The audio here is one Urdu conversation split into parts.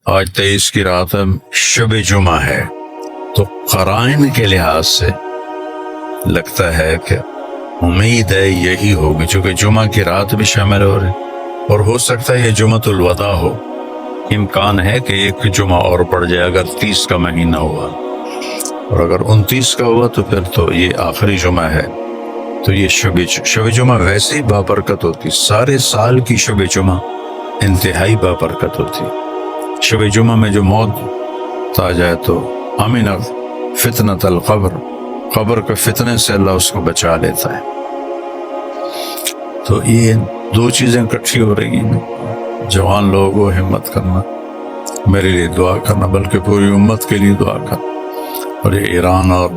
آج 23 کی رات شب جمعہ ہے، تو قرائن کے لحاظ سے لگتا ہے کہ امید ہے یہی ہوگی، چونکہ جمعہ کی رات بھی شامل ہو رہی، اور ہو سکتا ہے یہ جمعۃ الوداع ہو۔ امکان ہے کہ ایک جمعہ اور پڑ جائے اگر 30 کا مہینہ ہوا، اور اگر 29 کا ہوا تو پھر تو یہ آخری جمعہ ہے۔ تو یہ شب جمعہ ویسے ہی بابرکت ہوتی، سارے سال کی شب جمعہ انتہائی بابرکت ہوتی۔ شب جمعہ میں جو موت آ جائے تو امن فتنۃ القبر، قبر کے فتنے سے اللہ اس کو بچا لیتا ہے۔ تو یہ دو چیزیں اکٹھی ہو رہی ہیں۔ جوان لوگوں ہمت کرنا، میرے لیے دعا کرنا، بلکہ پوری امت کے لیے دعا کرنا۔ اور یہ ایران اور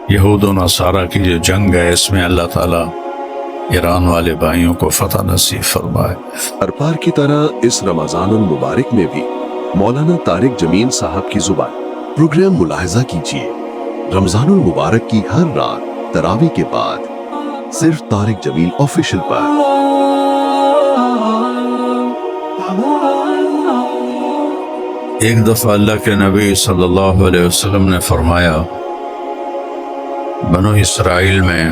یہود و نصارہ کی جو جنگ ہے، اس میں اللہ تعالیٰ ایران والے بھائیوں کو فتح نصیب فرمائے۔ ہر بار کی طرح اس رمضان المبارک میں بھی مولانا طارق جمیل صاحب کی زبان پروگرام ملاحظہ کیجیے۔ رمضان المبارک کی ہر رات تراویح کے بعد صرف طارق جمیل آفیشل پر۔ ایک دفعہ اللہ کے نبی صلی اللہ علیہ وسلم نے فرمایا، بنو اسرائیل میں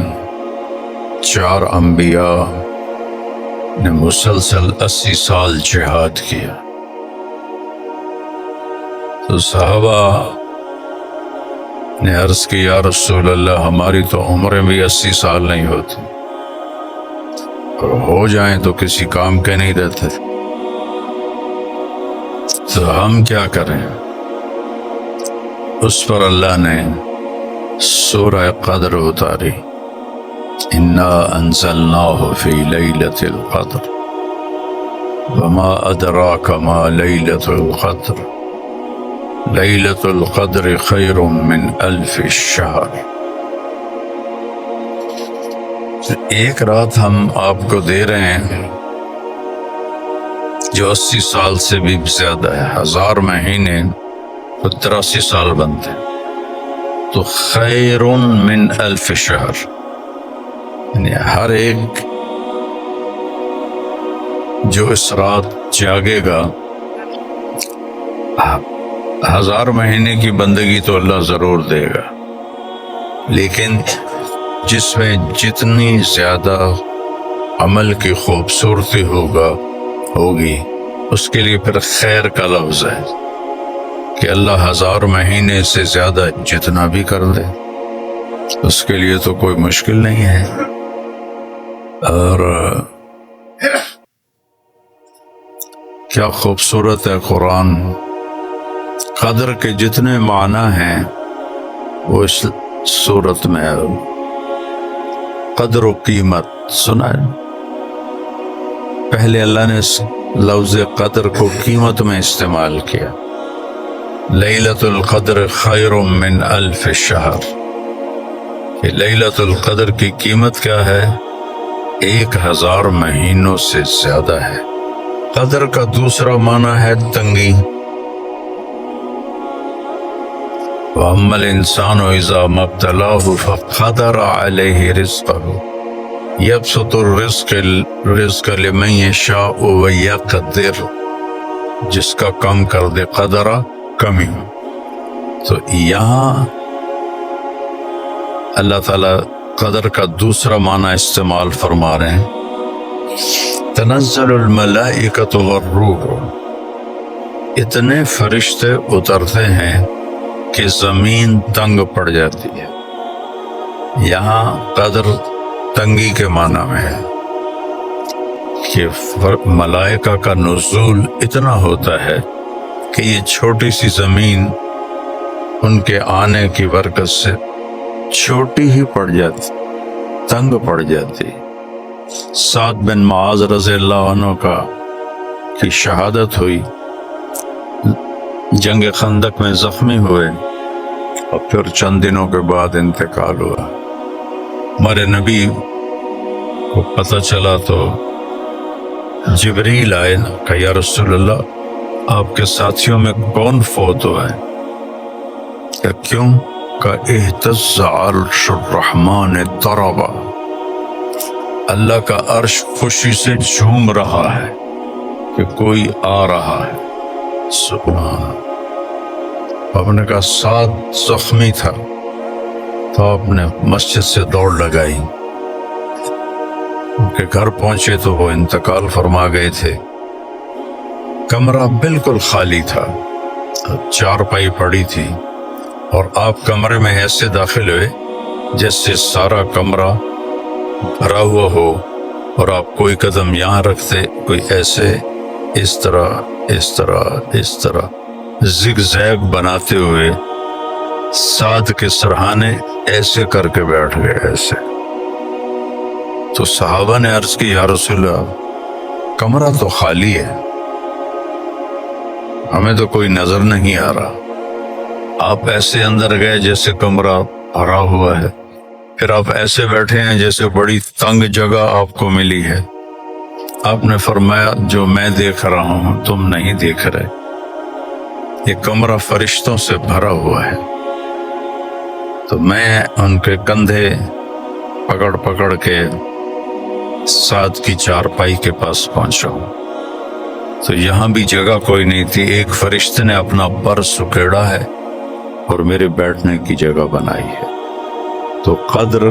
4 انبیاء نے مسلسل 80 سال جہاد کیا۔ تو صحابہ نے عرض کی، یا رسول اللہ، ہماری تو عمریں بھی 80 سال نہیں ہوتی، اور ہو جائیں تو کسی کام کے نہیں رہتے، تو ہم کیا کریں؟ اس پر اللہ نے سورہ قدر اتاری، انا انزلناہ فی لیلۃ القدر وما ادراک ما لیلۃ القدر لیلۃ القدر خیر من 1000 شہر۔ ایک رات ہم آپ کو دے رہے ہیں جو 80 سال سے بھی زیادہ ہے، 1000 مہینے تو 83 سال بنتے ہیں، تو خیر من 1000 شہر، یعنی ہر ایک جو اس رات جاگے گا، 1000 مہینے کی بندگی تو اللہ ضرور دے گا، لیکن جس میں جتنی زیادہ عمل کی خوبصورتی ہوگی اس کے لیے پھر خیر کا لفظ ہے کہ اللہ 1000 مہینے سے زیادہ جتنا بھی کر دے اس کے لیے تو کوئی مشکل نہیں ہے۔ اور کیا خوبصورت ہے قرآن، قدر کے جتنے معنی ہیں وہ اس صورت میں ہے۔ قدر و قیمت سنا ہے، پہلے اللہ نے لفظ قدر کو قیمت میں استعمال کیا، لیلۃ القدر خیر من 1000 شہر، کہ لیلۃ القدر کی قیمت کیا ہے؟ 1000 مہینوں سے زیادہ ہے۔ قدر کا دوسرا معنی ہے تنگی، وَأَمَّا الْإِنسَانُ إِذَا مَا ابْتَلَاهُ فَقَدَرَ عَلَيْهِ رِزْقَهُ يَبْسُطُ الرِّزْقَ لِمَن يَشَاءُ وَيَقْدِرُ، جس کا کم کر دے قدرہ کمی۔ تو یہاں اللہ تعالیٰ قدر کا دوسرا معنی استعمال فرما رہے ہیں، تنزل الملائکۃ والروح، اتنے فرشتے اترتے ہیں کہ زمین تنگ پڑ جاتی ہے۔ یہاں قدر تنگی کے معنی میں ہے کہ ملائکہ کا نزول اتنا ہوتا ہے کہ یہ چھوٹی سی زمین ان کے آنے کی برکت سے چھوٹی ہی پڑ جاتی، تنگ پڑ جاتی۔ سعد بن معاذ رضی اللہ عنہ کی شہادت ہوئی، جنگ خندق میں زخمی ہوئے، اور پھر چند دنوں کے بعد انتقال ہوا۔ ہمارے نبی کو پتہ چلا تو جبریل آئے، کہا یا رسول اللہ، آپ کے ساتھیوں میں کون فوت ہوا ہے؟ کہ کیوں؟ کہ اہتز عرش الرحمن اضطربا، اللہ کا عرش خوشی سے جھوم رہا ہے کہ کوئی آ رہا ہے۔ سبحان، آپ نے کہا سعد زخمی تھا تو آپ نے مسجد سے دوڑ لگائی، ان کے گھر پہنچے تو وہ انتقال فرما گئے تھے، کمرہ بالکل خالی تھا، چارپائی پڑی تھی، اور آپ کمرے میں ایسے داخل ہوئے جیسے سارا کمرہ بھرا ہوا ہو، اور آپ کوئی قدم یہاں رکھتے، کوئی ایسے، اس طرح اس طرح اس طرح زگ زیگ بناتے ہوئے سعد کے سرہانے ایسے کر کے بیٹھ گئے ایسے۔ تو صحابہ نے عرض کی یا رسول اللہ کمرہ تو خالی ہے، ہمیں تو کوئی نظر نہیں آ رہا، آپ ایسے اندر گئے جیسے کمرہ بھرا ہوا ہے، پھر آپ ایسے بیٹھے ہیں جیسے بڑی تنگ جگہ آپ کو ملی ہے۔ آپ نے فرمایا جو میں دیکھ رہا ہوں تم نہیں دیکھ رہے، یہ کمرہ فرشتوں سے بھرا ہوا ہے۔ تو میں ان کے کندھے پکڑ پکڑ کے سعد کی چارپائی کے پاس پہنچا ہوں، تو یہاں بھی جگہ کوئی نہیں تھی، ایک فرشتے نے اپنا پر سکیڑا ہے اور میرے بیٹھنے کی جگہ بنائی ہے۔ تو قدر،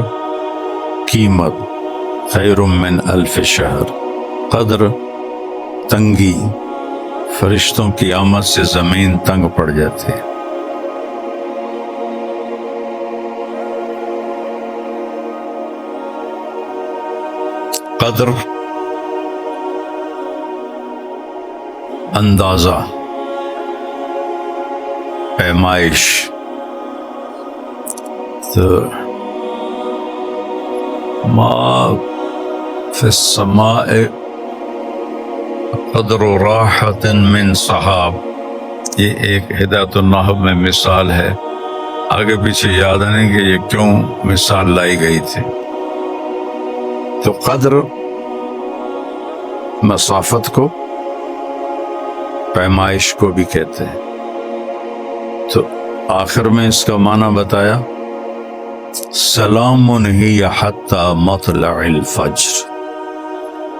قیمت خیر من الف شہر، قدر، تنگی، فرشتوں کی آمد سے زمین تنگ پڑ جاتی ہے۔ قدر، اندازہ، پیمائش، تو ما فی السماء قدر راحت من صحاب، یہ ایک ہدایت النحو میں مثال ہے، آگے پیچھے یاد نہیں کہ یہ کیوں مثال لائی گئی تھی۔ تو قدر مسافت کو، پیمائش کو بھی کہتے ہیں۔ تو آخر میں اس کا معنی بتایا سلام ہی حتی مطلع الفجر،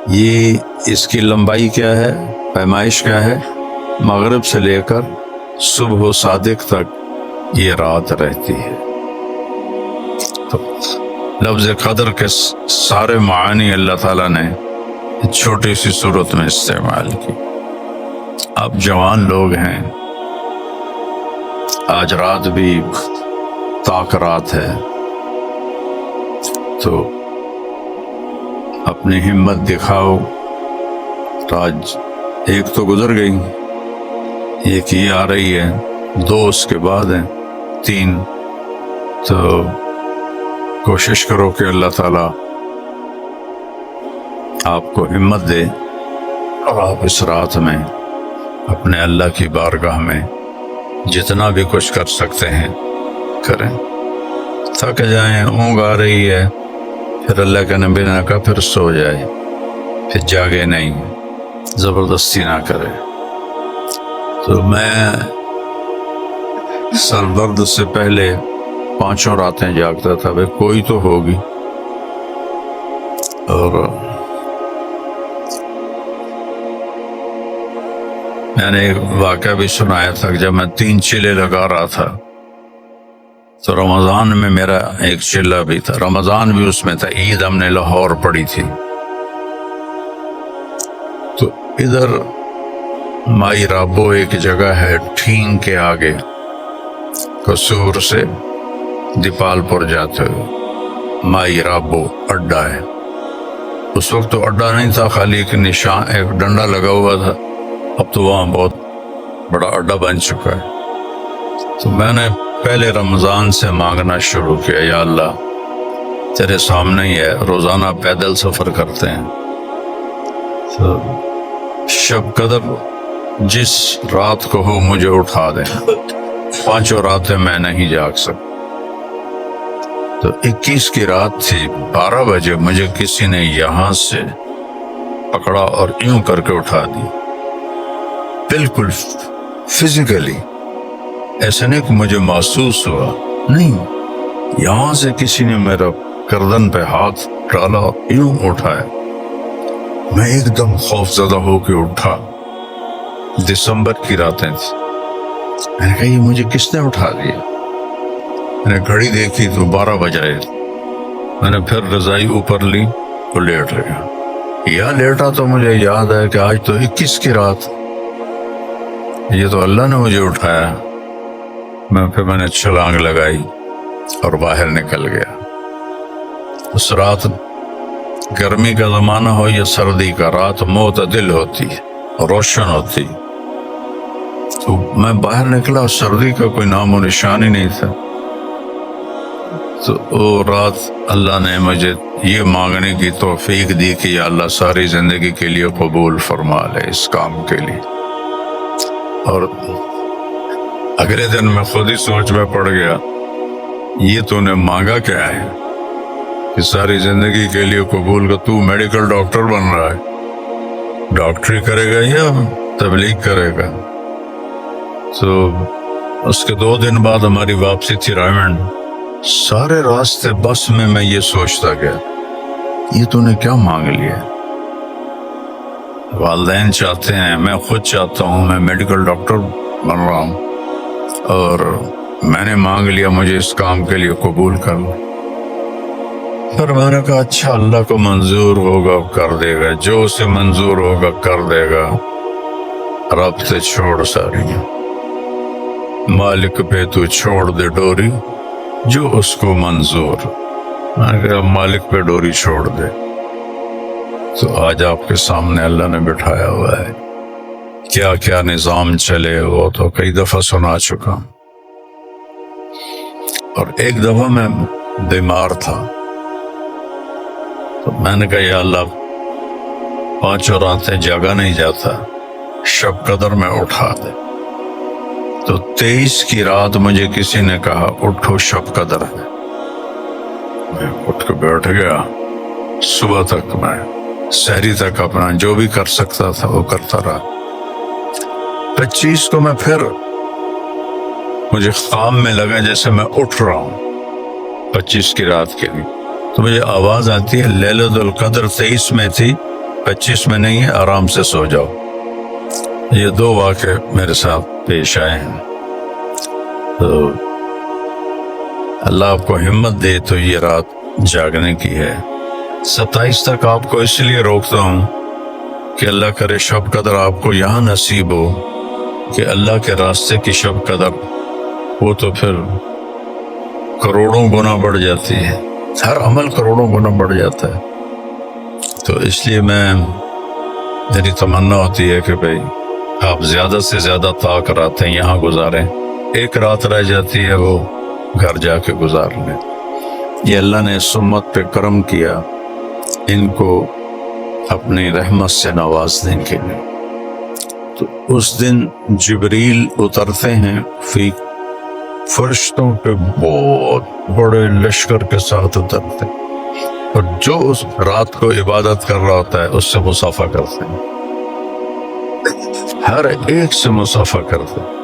یہ اس کی لمبائی کیا ہے، پیمائش کیا ہے، مغرب سے لے کر صبح و صادق تک یہ رات رہتی ہے۔ تو لفظ قدر کے سارے معانی اللہ تعالیٰ نے چھوٹی سی صورت میں استعمال کی۔ آپ جوان لوگ ہیں، آج رات بھی تاک رات ہے، تو اپنی ہمت دکھاؤ۔ آج ایک تو گزر گئی، ایک ہی آ رہی ہے، 2 اس کے بعد ہیں، 3، تو کوشش کرو کہ اللہ تعالیٰ آپ کو ہمت دے اور آپ اس رات میں اپنے اللہ کی بارگاہ میں جتنا بھی کچھ کر سکتے ہیں کریں۔ تھک جائیں، اونگ آ رہی ہے، پھر اللہ کے نبی نے کہا پھر سو جائے، پھر جاگے نہیں، زبردستی نہ کرے۔ تو میں سربرد سے پہلے 5 راتیں جاگتا تھا، بھئی کوئی تو ہوگی، اور میں نے ایک واقعہ بھی سنایا تھا کہ جب میں 3 چلے لگا رہا تھا تو رمضان میں میرا ایک چلہ بھی تھا، رمضان بھی اس میں تھا، عید ہم نے لاہور پڑھی تھی، تو ادھر مائی رابو ایک جگہ ہے ٹھینگ کے آگے، قصور سے دیپال پور جاتے ہوئے مائی رابو اڈا ہے۔ اس وقت تو اڈا نہیں تھا، خالی ایک نشان، ایک ڈنڈا لگا ہوا تھا، اب تو وہاں بہت بڑا اڈا بن چکا ہے۔ تو میں نے پہلے رمضان سے مانگنا شروع کیا، یا اللہ تیرے سامنے ہی ہے، روزانہ پیدل سفر کرتے ہیں، تو شب قدر جس رات کو ہو مجھے اٹھا دیں، 5 راتیں میں نہیں جاگ سکتا۔ تو 21 کی رات تھی، 12 بجے مجھے کسی نے یہاں سے پکڑا اور یوں کر کے اٹھا دی، بالکل فزیکلی، ایسا نہیں کہ مجھے محسوس ہوا، نہیں، یہاں سے کسی نے میرا گردن پہ ہاتھ ڈالا، یوں اٹھایا، میں ایک دم خوف زدہ ہو کے اٹھا، دسمبر کی راتیں تھیں. میں نے کہا یہ مجھے کس نے اٹھا دیا؟ میں نے گھڑی دیکھی تو 12 بج رہے تھے. میں نے پھر رضائی اوپر لی تو لیٹ گیا. یا لیٹا تو مجھے یاد ہے کہ آج تو 21 کی رات، یہ تو اللہ نے مجھے اٹھایا. میں نے چھلانگ لگائی اور باہر نکل گیا. اس رات گرمی کا زمانہ ہو یا سردی کا، رات معتدل ہوتی روشن ہوتی. تو میں باہر نکلا، سردی کا کوئی نام و نشان ہی نہیں تھا. تو وہ رات اللہ نے مجھے یہ مانگنے کی توفیق دی کہ یا اللہ ساری زندگی کے لیے قبول فرما لے اس کام کے لیے. اور اگلے دن میں خود ہی سوچ میں پڑ گیا، یہ تو نے مانگا کیا ہے کہ ساری زندگی کے لیے قبول کا؟ تو میڈیکل ڈاکٹر بن رہا ہے، ڈاکٹری کرے گا یا تبلیغ کرے گا؟ تو اس کے 2 دن بعد ہماری واپسی تھی رائمنڈ. سارے راستے بس میں یہ سوچتا گیا، یہ تو نے کیا مانگ لیا؟ والدین چاہتے ہیں، میں خود چاہتا ہوں، میں میڈیکل ڈاکٹر بن رہا ہوں، اور میں نے مانگ لیا مجھے اس کام کے لیے قبول کر لو. پھر میں نے کہا اچھا اللہ کو منظور ہوگا کر دے گا، جو اسے منظور ہوگا کر دے گا. رب سے چھوڑ ساری، مالک پہ تو چھوڑ دے ڈوری جو اس کو منظور. میں نے کہا مالک پہ ڈوری چھوڑ دے. تو آج آپ کے سامنے اللہ نے بٹھایا ہوا ہے. کیا کیا نظام چلے وہ تو کئی دفعہ سنا چکا. اور ایک دفعہ میں بیمار تھا تو میں نے کہا یا اللہ 5 راتیں جاگا نہیں جاتا، شب قدر میں اٹھا دے. تو 23 کی رات مجھے کسی نے کہا اٹھو شب قدر ہے. میں اٹھ کے بیٹھ گیا. صبح تک میں سحری تک اپنا جو بھی کر سکتا تھا وہ کرتا رہا. 25 کو میں پھر مجھے خواب میں لگا جیسے میں اٹھ رہا ہوں 25 کی رات کے لیے. تو مجھے آواز آتی ہے لیلۃ القدر 23 میں تھی، 25 میں نہیں ہے، آرام سے سو جاؤ. یہ 2 واقعے میرے ساتھ پیش آئے ہیں. تو اللہ آپ کو ہمت دے تو یہ رات جاگنے کی ہے. 27 تک آپ کو اس لیے روکتا ہوں کہ اللہ کرے شب قدر آپ کو یہاں نصیب ہو کہ اللہ کے راستے کی شب قدر وہ تو پھر کروڑوں گنا بڑھ جاتی ہے، ہر عمل کروڑوں گنا بڑھ جاتا ہے. تو اس لیے میری تمنا ہوتی ہے کہ بھئی آپ زیادہ سے زیادہ طاق راتیں یہاں گزاریں. ایک رات رہ جاتی ہے وہ گھر جا کے گزار لیں. یہ اللہ نے اس امت پہ کرم کیا ان کو اپنی رحمت سے نوازنے کے لیے. تو اس دن جبریل اترتے ہیں فی فرشتوں کے بہت بڑے لشکر کے ساتھ اترتے ہیں، اور جو اس رات کو عبادت کر رہا ہوتا ہے اس سے مصافحہ کرتے ہیں. ہر ایک سے مصافحہ کرتے ہیں.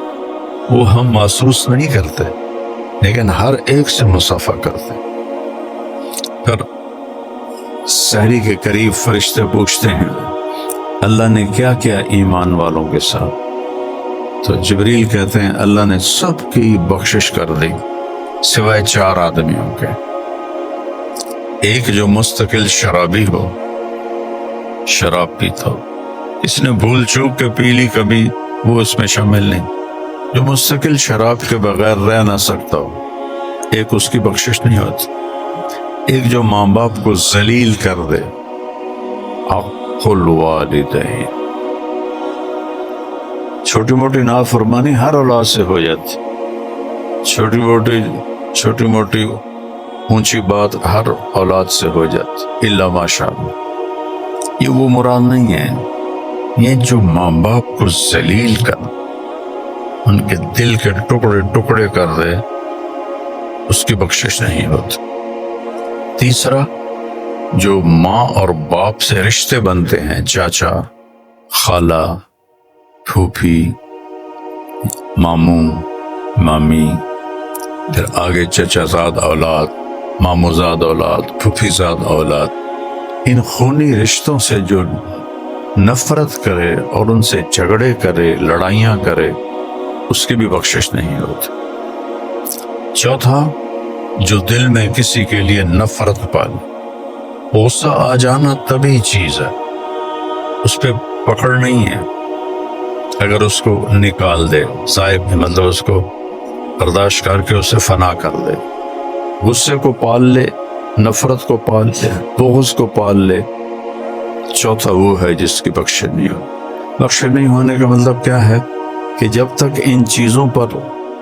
وہ ہم محسوس نہیں کرتے لیکن ہر ایک سے مصافحہ کرتے ہیں. پھر سحری کے قریب فرشتے پوچھتے ہیں اللہ نے کیا کیا ایمان والوں کے ساتھ؟ تو جبریل کہتے ہیں اللہ نے سب کی بخشش کر دی سوائے 4 آدمیوں کے. ایک جو مستقل شرابی ہو، شراب پیتا ہو، اس نے بھول چوک کے پی لی کبھی، وہ اس میں شامل نہیں. جو مستقل شراب کے بغیر رہ نہ سکتا ہو، ایک اس کی بخشش نہیں ہوتی. ایک جو ماں باپ کو ذلیل کر دے، حق الوالدین. چھوٹی موٹی نافرمانی ہر اولاد سے ہو جاتی، چھوٹی موٹی اونچی بات ہر اولاد سے ہو جاتی الا ماشاء اللہ. یہ وہ مراد نہیں ہے. یہ جو ماں باپ کو ذلیل کر، ان کے دل کے ٹکڑے ٹکڑے کر دے، اس کی بخشش نہیں ہوتی. تیسرا جو ماں اور باپ سے رشتے بنتے ہیں، چاچا، خالہ، پھوپھی، ماموں، مامی، پھر آگے چچا زاد اولاد، ماموں زاد اولاد، پھوپھی زاد اولاد، ان خونی رشتوں سے جو نفرت کرے اور ان سے جھگڑے کرے، لڑائیاں کرے، اس کی بھی بخشش نہیں ہوتی۔ چوتھا، جو دل میں کسی کے لیے نفرت پالے، غصہ آ جانا طبیعی چیز ہے، اس پہ پکڑ نہیں ہے، اگر اس کو نکال دے، صاحب مطلب اس کو برداشت کر کے اسے فنا کر دے، غصے کو پال لے، نفرت کو پال لے، بغض کو پال لے، چوتھا وہ ہے جس کی بخشش نہیں ہو۔ بخشش نہیں ہونے کا مطلب کیا ہے کہ جب تک ان چیزوں پر،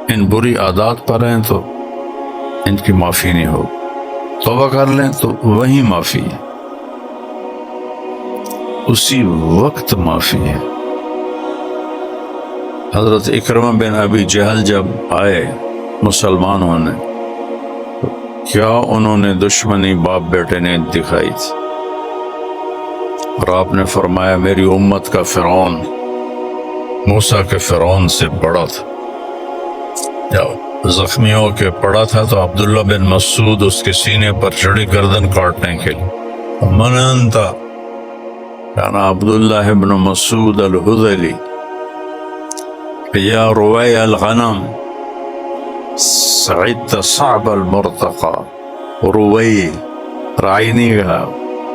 ان بری عادات پر ہیں تو ان کی معافی نہیں ہو، توبہ کر لیں تو وہی معافی ہے، اسی وقت معافی ہے۔ حضرت اکرمہ بن ابی جہل جب آئے مسلمان ہونے، تو کیا انہوں نے دشمنی باپ بیٹے نے دکھائی تھی، اور آپ نے فرمایا میری امت کا فرعون موسیٰ کے فرعون سے بڑا تھا۔ جب زخمی ہو کے پڑا تھا تو عبداللہ بن مسعود اس کے سینے پر چڑھی گردن کاٹنے کے لیے، من انت، کانا عبداللہ بن مسعود الحذلی یا روی الغنم سعدت صعب المرتقى، روی راعی نہیں کہا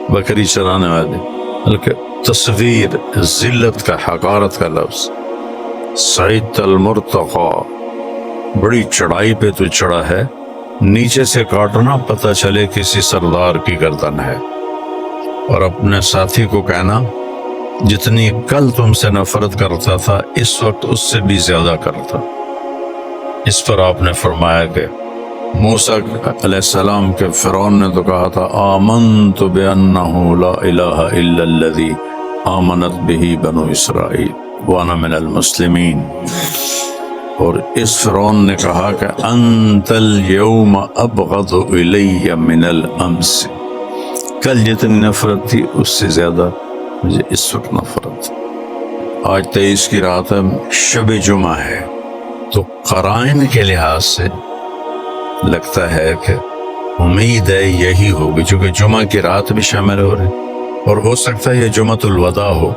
بکری چرانے والے، بلکہ تصغیر، ذلت کا، حقارت کا لفظ، سعدت المرتقى، بڑی چڑھائی پہ تو چڑھا ہے، نیچے سے کاٹنا پتہ چلے کسی سردار کی گردن ہے۔ اور اپنے ساتھی کو کہنا جتنی کل تم سے نفرت کرتا تھا اس وقت اس سے بھی زیادہ کرتا۔ اس پر آپ نے فرمایا کہ موسیٰ علیہ السلام کے فرعون نے تو کہا تھا آمنت بأنہ لا الہ الا الذی آمنت بہ بنو اسرائیل وانا من المسلمین، اور اس فرعون نے کہا کہ انت اليوم ابغض الی من الامس، کل جتنی نفرت تھی اس سے زیادہ مجھے اس وقت نفرت۔ آج 23 کی رات ہے، شب جمعہ ہے، تو قرائن کے لحاظ سے لگتا ہے کہ امید ہے یہی ہوگی، چونکہ جمعہ کی رات بھی شامل ہو رہی، اور ہو سکتا ہے یہ جمعۃ الوداع ہو،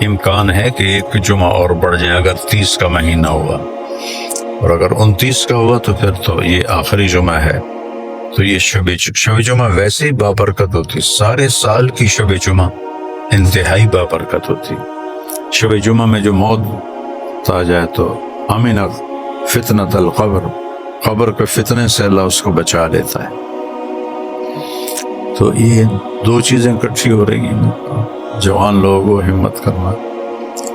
امکان ہے کہ ایک جمعہ اور بڑھ جائے اگر 30 کا مہینہ ہوا، اور اگر 29 کا ہوا تو پھر تو یہ آخری جمعہ ہے۔ تو یہ شب جمعہ ویسے ہی بابرکت ہوتی، سارے سال کی شب جمعہ انتہائی بابرکت ہوتی۔ شب جمعہ میں جو موت آ جائے تو امن فتنۃ القبر، قبر کے فتنے سے اللہ اس کو بچا لیتا ہے۔ تو یہ دو چیزیں اکٹھی ہو رہی ہیں، جوان لوگوں کو ہمت کرنا،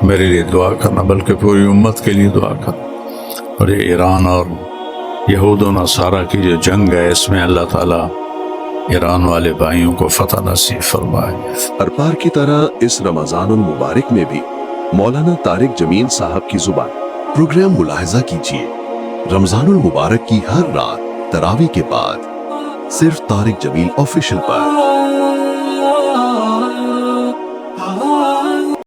میرے لیے دعا کرنا، بلکہ پوری امت کے لیے دعا کرنا، اور یہ ایران اور یہود و نصارہ کی جو جنگ ہے اس میں اللہ تعالیٰ ایران والے بھائیوں کو فتح نصیب فرمائے۔ ہر بار کی طرح اس رمضان المبارک میں بھی مولانا طارق جمیل صاحب کی زبان پروگرام ملاحظہ کیجیے، رمضان المبارک کی ہر رات تراویح کے بعد صرف طارق جمیل آفیشیل پر۔